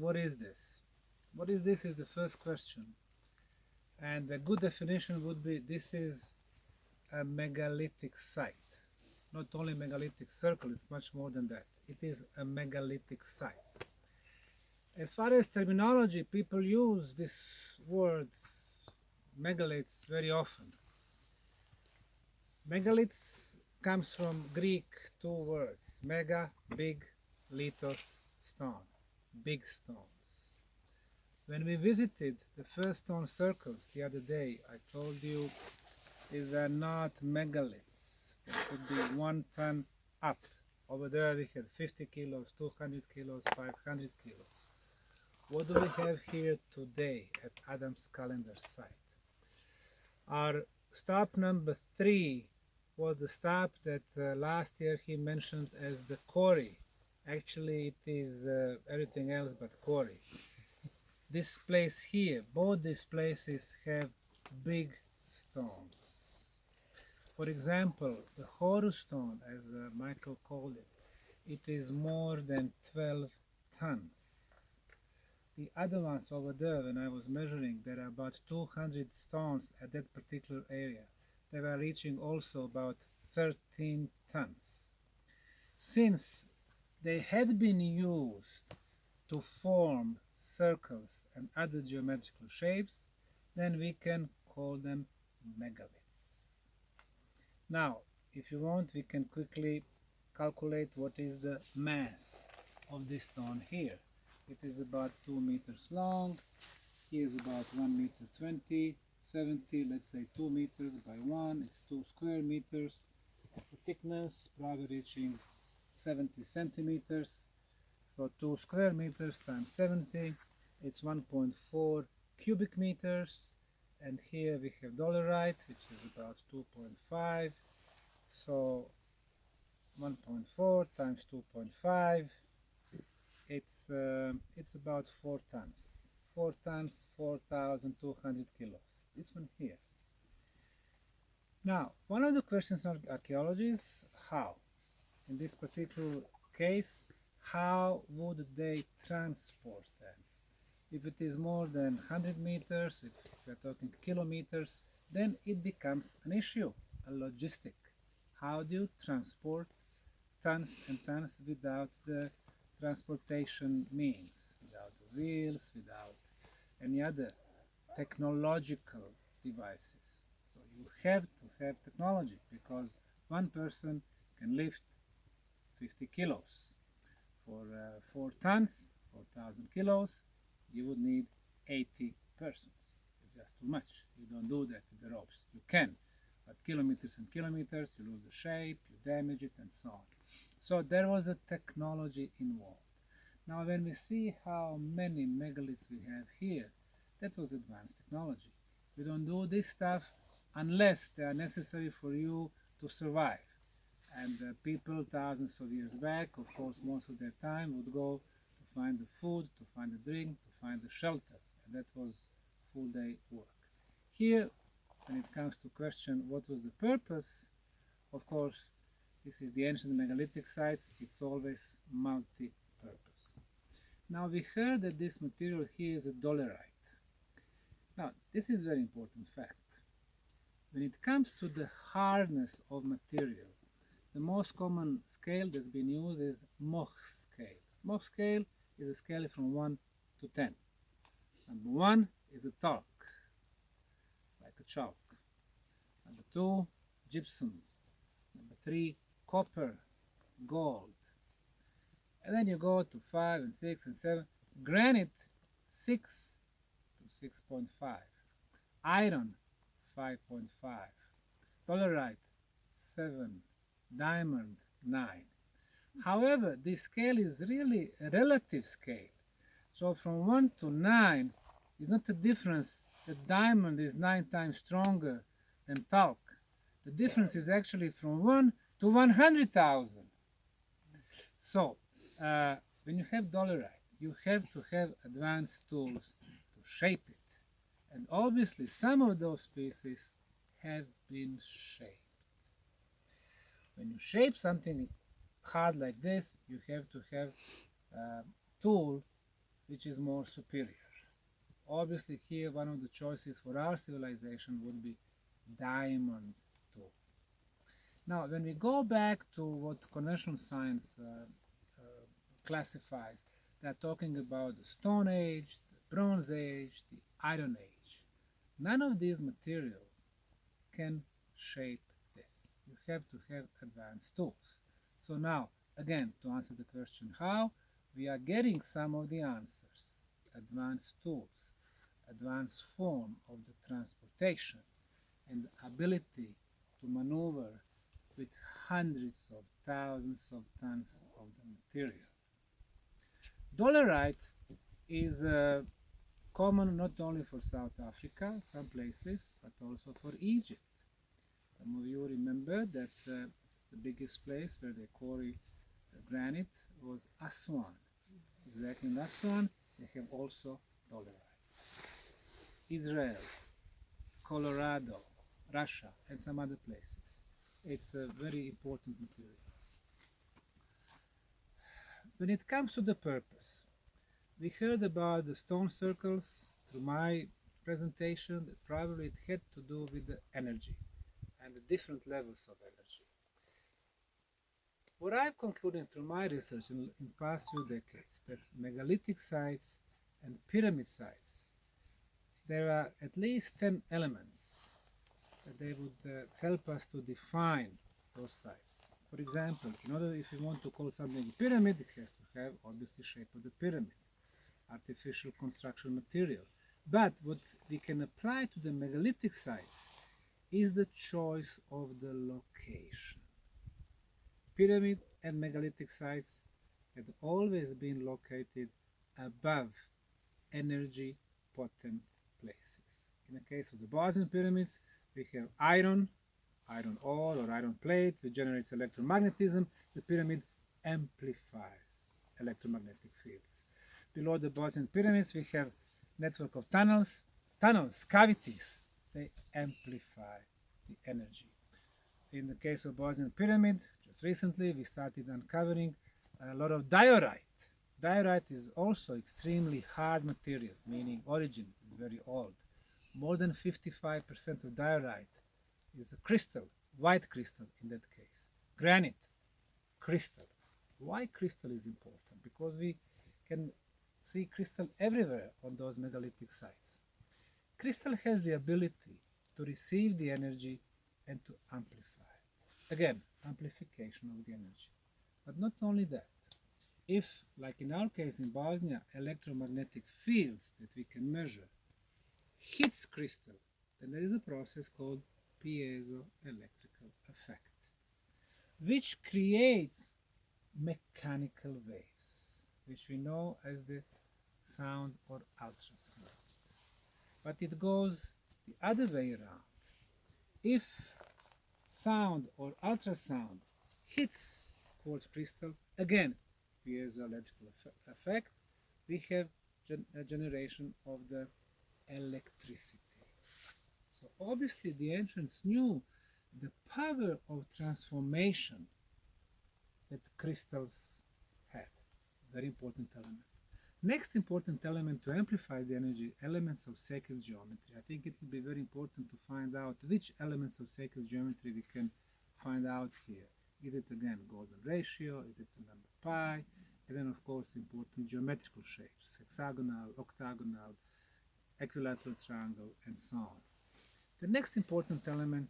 what is this? What is this is the first question. And a good definition would be this is a megalithic site. Not only megalithic circle, it's much more than that. It is a megalithic site. As far as terminology, people use this word megaliths very often. Megaliths comes from Greek two words, mega, big, lithos, stone, big stones. When we visited the first stone circles the other day, I told you these are not megaliths. They should be 1 ton up. Over there we had 50 kilos, 200 kilos, 500 kilos. What do we have here today at Adam's Calendar site? Our stop number 3 was the stop that last year he mentioned as the quarry. Actually, it is everything else but quarry. This place here, both these places have big stones. For example, the Horus stone, as Michael called it, it is more than 12 tons. The other ones over there, when I was measuring, there are about 200 stones at that particular area. They were reaching also about 13 tons. Since they had been used to form circles and other geometrical shapes, then we can call them megaliths. Now, if you want, we can quickly calculate what is the mass of this stone here. It is about 2 meters long. Here is about 1 meter 20, 70, let's say 2 meters by 1, it's 2 square meters. The thickness probably reaching 70 centimeters. So 2 square meters times 70, it's 1.4 cubic meters. And here we have dolerite, which is about 2.5. So 1.4 times 2.5, it's about 4 tons. 4 tons, 4,200 kilos. This one here. Now, one of the questions of archaeology is how? In this particular case, how would they transport them? If it is more than 100 meters, if we are talking kilometers, then it becomes an issue, a logistic. How do you transport tons and tons without the transportation means, without the wheels, without any other technological devices? So you have to have technology, because one person can lift 50 kilos. For 4 tons, 4,000 kilos, you would need 80 persons. It's just too much. You don't do that with the ropes. You can, but kilometers and kilometers, you lose the shape, you damage it, and so on. So there was a technology involved. Now when we see how many megaliths we have here, that was advanced technology. We don't do this stuff unless they are necessary for you to survive. And people thousands of years back, of course, most of their time would go to find the food, to find the drink, to find the shelter. And that was full day work. Here, when it comes to question what was the purpose, of course, this is the ancient megalithic sites, it's always multi-purpose. Now we heard that this material here is a dolerite. Now, this is a very important fact. When it comes to the hardness of material, the most common scale that's been used is Mohs scale. Mohs scale is a scale from 1 to 10. Number 1 is a talc, like a chalk. Number 2, gypsum. Number 3, copper, gold. And then you go to 5 and 6 and 7. Granite, 6 to 6.5. Iron, 5.5. Dolerite, 7. Diamond, 9. However, this scale is really a relative scale. So from 1 to 9 is not a difference that diamond is 9 times stronger than talc. The difference is actually from 1 to 100,000. So when you have dolerite, you have to have advanced tools to shape it. And obviously some of those pieces have been shaped. When you shape something hard like this, you have to have a tool which is more superior? Obviously here one of the choices for our civilization would be diamond too. Now when we go back to what conventional science classifies, they are talking about the Stone Age, the Bronze Age, the Iron Age. None of these materials can shape this. You have to have advanced tools. So now, again, to answer the question how, we are getting some of the answers. Advanced tools, advanced form of the transportation, and the ability to maneuver with hundreds of thousands of tons of the material. Dolerite is common not only for South Africa, some places, but also for Egypt. Some of you remember that the biggest place where they quarry granite was Aswan. Exactly in Aswan, they have also dolerite. Israel, Colorado, Russia, and some other places. It's a very important material. When it comes to the purpose, we heard about the stone circles through my presentation that probably it had to do with the energy and the different levels of energy. What I've concluded through my research in past few decades, that megalithic sites and pyramid sites, there are at least 10 elements that they would help us to define those sites. For example, in order if you want to call something a pyramid, it has to have obviously shape of the pyramid, artificial construction material. But what we can apply to the megalithic sites is the choice of the location. Pyramid and megalithic sites had always been located above energy potent places. In the case of the Bosnian pyramids, we have iron ore or iron plate, which generates electromagnetism. The pyramid amplifies electromagnetic fields. Below the Bosnian pyramids, we have network of tunnels, cavities. They amplify the energy. In the case of Bosnian pyramid, just recently we started uncovering a lot of diorite. Diorite is also extremely hard material, meaning origin is very old. More than 55% of diorite is a crystal, white crystal in that case. Granite, crystal. Why crystal is important? Because we can see crystal everywhere on those megalithic sites. Crystal has the ability to receive the energy and to amplify. Again, amplification of the energy. But not only that. If, like in our case in Bosnia, electromagnetic fields that we can measure hits crystal, then there is a process called piezoelectrical effect, which creates mechanical waves, which we know as the sound or ultrasound. But it goes the other way around. If sound or ultrasound hits quartz crystal, again, piezoelectrical effect, we have a generation of the electricity. So obviously the ancients knew the power of transformation that crystals had. Very important element. Next important element to amplify the energy, elements of sacred geometry. I think it will be very important to find out which elements of sacred geometry we can find out here. Is it again golden ratio? Is it the number pi? And then of course important geometrical shapes, hexagonal, octagonal, equilateral triangle, and so on. The next important element,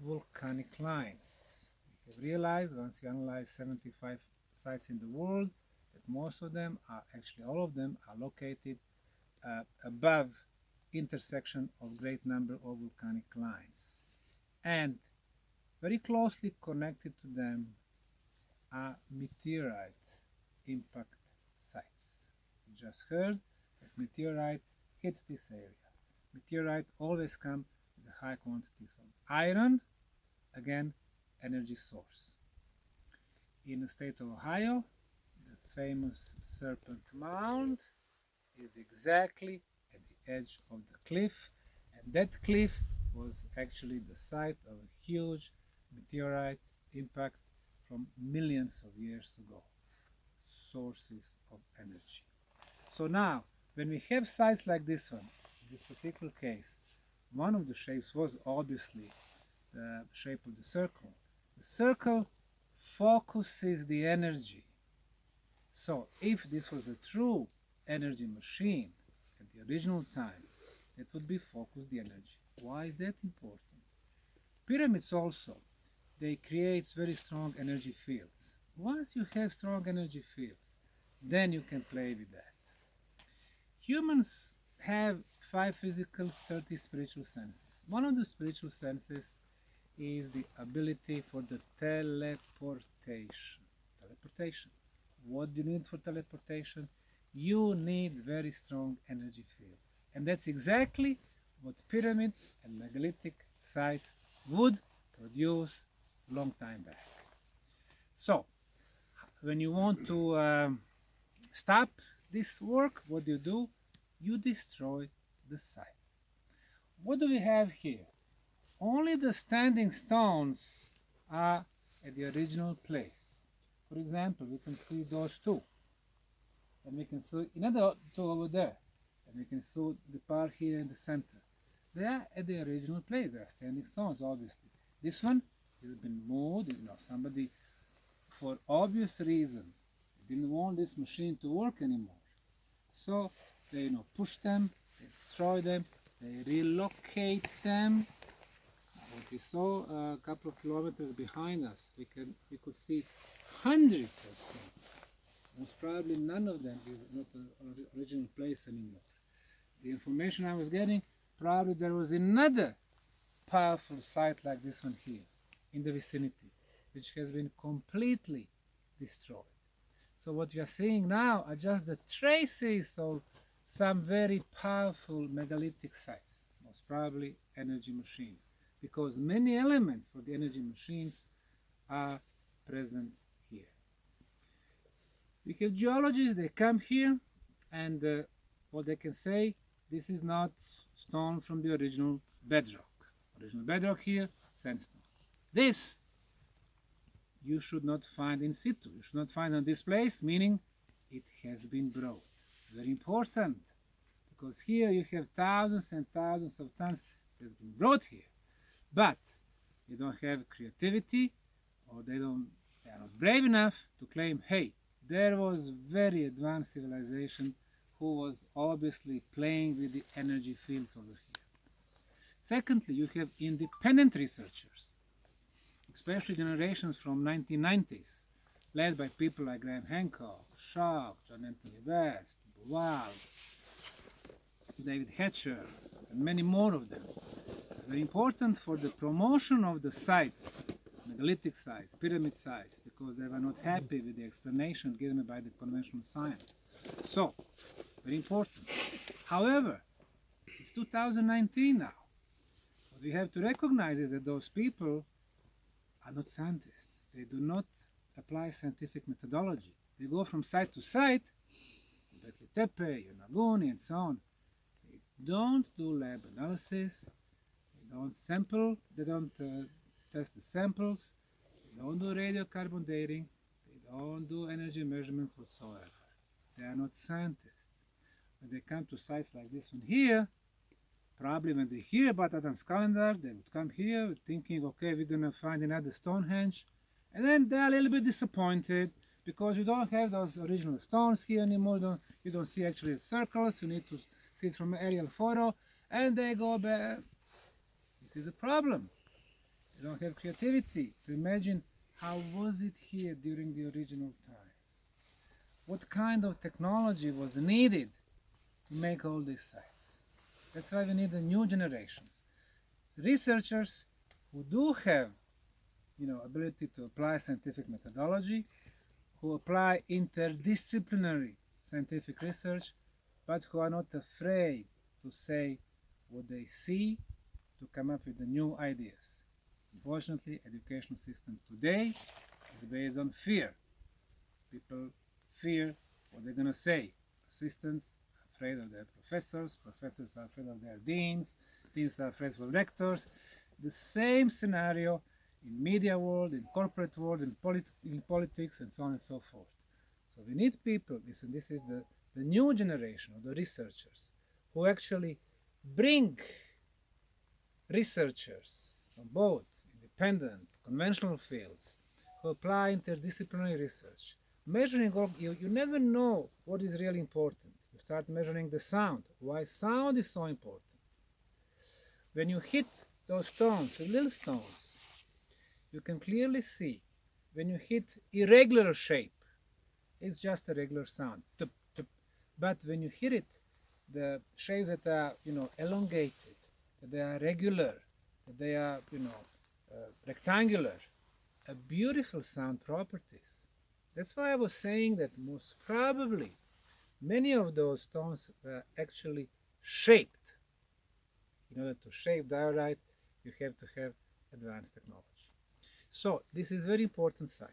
volcanic lines. We have realized once you analyze 75 sites in the world that most of them are, actually all of them are located above intersection of great number of volcanic lines. And very closely connected to them are meteorite impact sites. We just heard that meteorite hits this area. Meteorite always come with high quantities of iron, again, energy source. In the state of Ohio, the famous Serpent Mound is exactly at the edge of the cliff, and that cliff was actually the site of a huge meteorite impact from millions of years ago. Sources of energy. So now, when we have sites like this one, in this particular case, one of the shapes was obviously the shape of the circle. The circle focuses the energy. So if this was a true energy machine at the original time, it would be focus the energy. Why is that important? Pyramids also, they create very strong energy fields. Once you have strong energy fields, then you can play with that. Humans have 5 physical, 30 spiritual senses. One of the spiritual senses is the ability for the teleportation. Teleportation. What do you need for teleportation? You need very strong energy field. And that's exactly what pyramid and megalithic sites would produce long time back. So, when you want to stop this work, what do? You destroy the site. What do we have here? Only the standing stones are at the original place. For example, we can see those two. And we can see another two over there. And we can see the part here in the center. They are at the original place. They are standing stones, obviously. This one has been moved. Somebody, for obvious reason, didn't want this machine to work anymore. So they push them, they destroy them, they relocate them. What we saw a couple of kilometers behind us, we could see hundreds of stones. Most probably none of them is not the original place anymore. The information I was getting, probably there was another powerful site like this one here in the vicinity, which has been completely destroyed. So what you are seeing now are just the traces of some very powerful megalithic sites, most probably energy machines, because many elements for the energy machines are present here. We have geologists, they come here, and what they can say, this is not stone from the original bedrock. Original bedrock here, sandstone. This you should not find in situ. You should not find on this place, meaning it has been brought. Very important, because here you have thousands and thousands of tons that has been brought here. But they don't have creativity, or they are not brave enough to claim, hey, there was very advanced civilization who was obviously playing with the energy fields over here. Secondly, you have independent researchers, especially generations from 1990s, led by people like Graham Hancock, Shaw, John Anthony West, Boal, David Hatcher, and many more of them. Very important for the promotion of the sites, megalithic sites, pyramid sites, because they were not happy with the explanation given by the conventional science. So, very important. However, it's 2019 now. What we have to recognize is that those people are not scientists. They do not apply scientific methodology. They go from site to site, Göbekli Tepe, Yonaguni, and so on. They don't do lab analysis. They don't sample. They don't test the samples. They don't do radiocarbon dating. They don't do energy measurements whatsoever. They are not scientists. When they come to sites like this one here, probably when they hear about Adam's calendar, they would come here thinking, okay, we're going to find another Stonehenge. And then they're a little bit disappointed because you don't have those original stones here anymore. You don't see actually circles. You need to see it from an aerial photo. And they go back. This is a problem. They don't have creativity to imagine how was it here during the original times. What kind of technology was needed to make all these sites. That's why we need a new generation. Researchers who do have, ability to apply scientific methodology, who apply interdisciplinary scientific research, but who are not afraid to say what they see, to come up with the new ideas. Unfortunately, education system today is based on fear. People fear what they're going to say. Assistants are afraid of their professors. Professors are afraid of their deans. Deans are afraid of rectors. The same scenario in media world, in corporate world, in politics, and so on and so forth. So we need people. Listen, this is the the new generation of the researchers who actually bring researchers from both independent, conventional fields who apply interdisciplinary research. Measuring, you never know what is really important. You start measuring the sound. Why sound is so important. When you hit those stones, the little stones, you can clearly see when you hit irregular shape, it's just a regular sound. Tup, tup. But when you hit it, the shapes that are, elongated, that they are regular, that they are, rectangular, a beautiful sound properties. That's why I was saying that most probably many of those stones were actually shaped. In order to shape diorite, you have to have advanced technology. So this is very important side.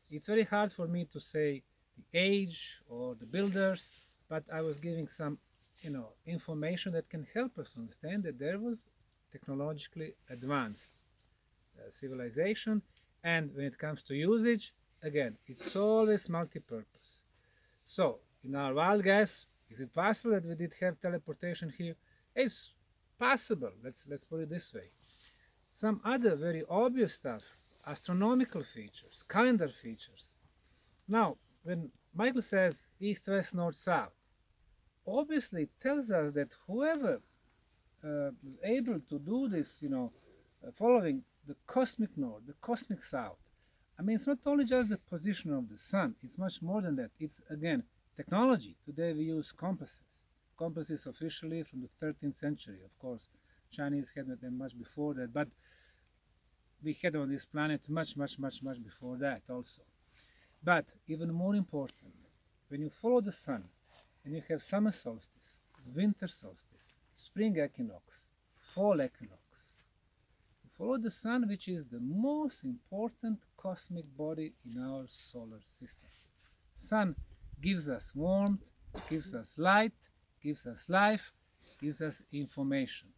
It's very hard for me to say the age or the builders, but I was giving some, information that can help us understand that there was technologically advanced civilization, and when it comes to usage, again, it's always multi-purpose. So in our wild guess, is it possible that we did have teleportation here? It's possible. Let's put it this way. Some other very obvious stuff, astronomical features, calendar features. Now, when Michael says east, west, north, south, obviously it tells us that whoever was able to do this, following the cosmic north, the cosmic south, I mean, it's not only just the position of the sun, it's much more than that. It's, again, technology. Today we use compasses. Compasses officially from the 13th century. Of course, Chinese had them much before that, but we had on this planet much before that also. But even more important, when you follow the sun and you have summer solstice, winter solstice, spring equinox, fall equinox, you follow the sun, which is the most important cosmic body in our solar system. Sun gives us warmth, gives us light, gives us life, gives us information.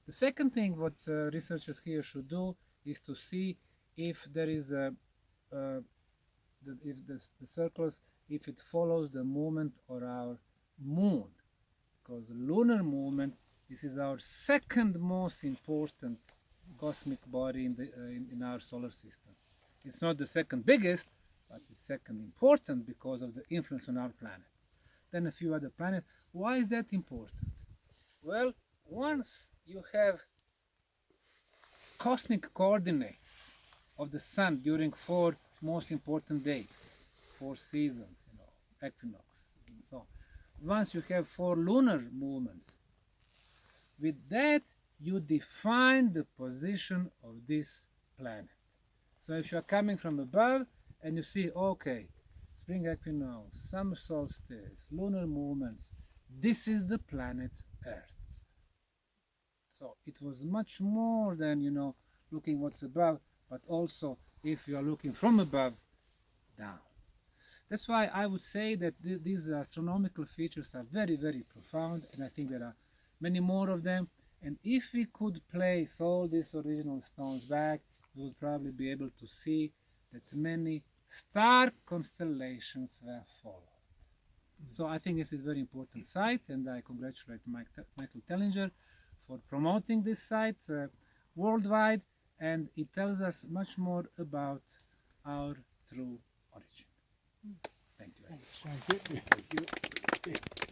The second thing what researchers here should do is to see if there is if the circles, if it follows the movement of our moon, because the lunar movement, this is our second most important cosmic body in our solar system. It's not the second biggest, but it's second important because of the influence on our planet. Then a few other planets. Why is that important? Well, once you have cosmic coordinates of the sun during 4 most important dates, 4 seasons, equinox, and so on. Once you have 4 lunar movements, with that you define the position of this planet. So if you are coming from above and you see, okay, spring equinox, summer solstice, lunar movements, this is the planet Earth. So it was much more than, looking what's above, but also if you are looking from above down. That's why I would say that these astronomical features are very profound, and I think there are many more of them. And if we could place all these original stones back, we would probably be able to see that many star constellations were followed. So I think this is a very important site, and I congratulate Michael Tellinger for promoting this site worldwide, and it tells us much more about our true origin. Thank you. Thank you.